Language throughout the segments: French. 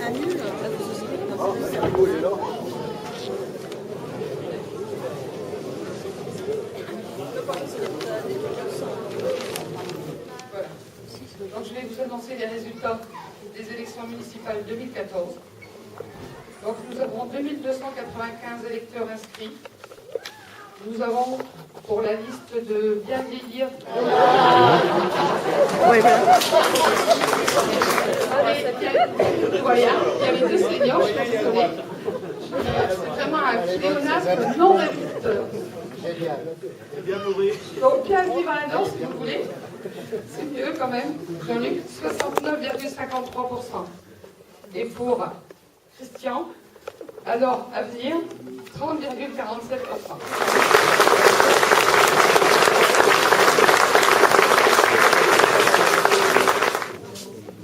Un nul, donc je vais vous annoncer les résultats des élections municipales 2014. Donc nous avons 2295 électeurs inscrits. Nous avons pour la liste de Bien Vieillir. Voilà, il y avait deux seniors, je suis désolée. C'est vraiment un pléonasme non réducteur. Donc Pierre Vivaldo, si vous voulez, c'est mieux quand même. Jean-Luc, 69,53%. Et pour Christian, alors Avenir, 30,47%.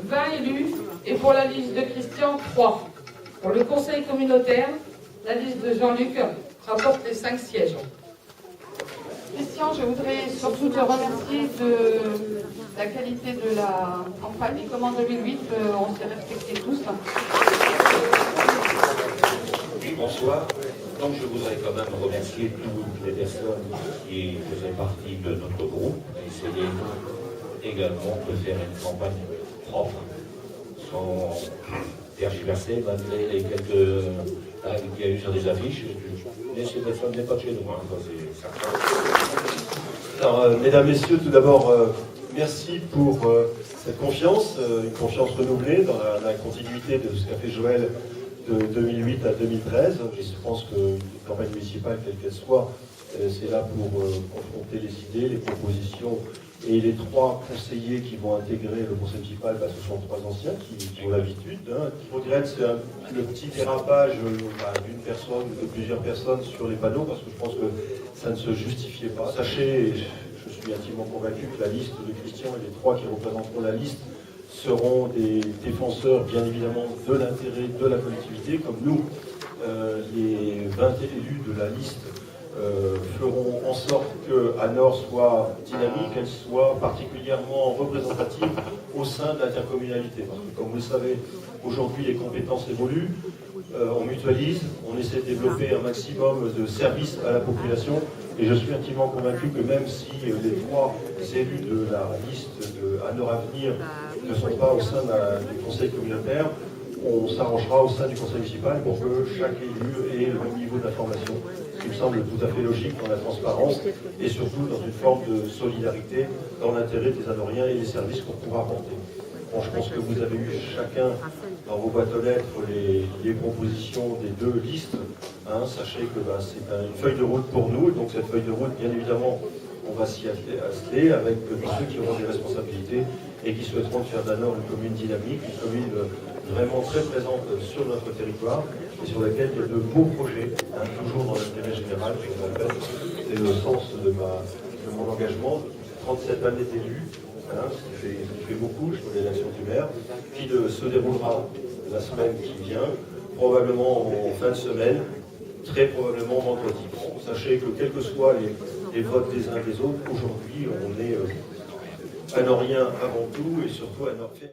20 élus, et pour la liste de Christian, 3. Pour le conseil communautaire, la liste de Jean-Luc rapporte les 5 sièges. Christian, je voudrais surtout te remercier de la qualité de la campagne. Et comme en 2008, on s'est respectés tous. Oui, bonsoir. Donc je voudrais quand même remercier toutes les personnes qui faisaient partie de notre groupe. Essayer également de faire une campagne propre, sans tergiverser, malgré les quelques tags qu'il y a eu sur des affiches. Mais ces personnes n'est pas de chez nous, hein, c'est certain. Alors, mesdames, messieurs, tout d'abord, merci pour cette confiance, une confiance renouvelée dans la continuité de ce qu'a fait Joël de 2008 à 2013. Je pense qu'une campagne municipale, quelle qu'elle soit, c'est là pour confronter les idées, les propositions. Et les 3 conseillers qui vont intégrer le conseil municipal, ce sont 3 anciens qui ont l'habitude. Je regrette le petit dérapage d'une personne ou de plusieurs personnes sur les panneaux, parce que je pense que ça ne se justifiait pas. Sachez, je suis intimement convaincu que la liste de Christian et les 3 qui représenteront la liste seront des défenseurs, bien évidemment, de l'intérêt de la collectivité, comme nous, les 20 élus de la liste, feront en sorte que Anor soit dynamique, qu'elle soit particulièrement représentative au sein de l'intercommunalité. Parce que, comme vous le savez, aujourd'hui les compétences évoluent, on mutualise, on essaie de développer un maximum de services à la population, et je suis intimement convaincu que même si les 3 élus de la liste de Anor Avenir ne sont pas au sein du conseil communautaire, on s'arrangera au sein du conseil municipal pour que chaque élu ait le même niveau d'information, ce qui me semble tout à fait logique dans la transparence et surtout dans une forme de solidarité dans l'intérêt des Anoriens et des services qu'on pourra apporter. Bon, je pense que vous avez eu chacun dans vos boîtes aux lettres les propositions des 2 listes. Sachez que c'est une feuille de route pour nous, et donc cette feuille de route, bien évidemment, on va s'y atteler avec tous ceux qui auront des responsabilités et qui souhaiteront faire d'Anor une commune dynamique, une commune vraiment très présente sur notre territoire et sur laquelle il y a de beaux projets, toujours dans l'intérêt général, je le répète, c'est le sens de mon engagement, 37 années d'élu, ce qui fait beaucoup, je connais l'action du maire, qui se déroulera la semaine qui vient, probablement en fin de semaine, très probablement vendredi. Bon, sachez que quels que soient les votes des uns des autres, aujourd'hui on est Anorien avant tout et surtout Anorien.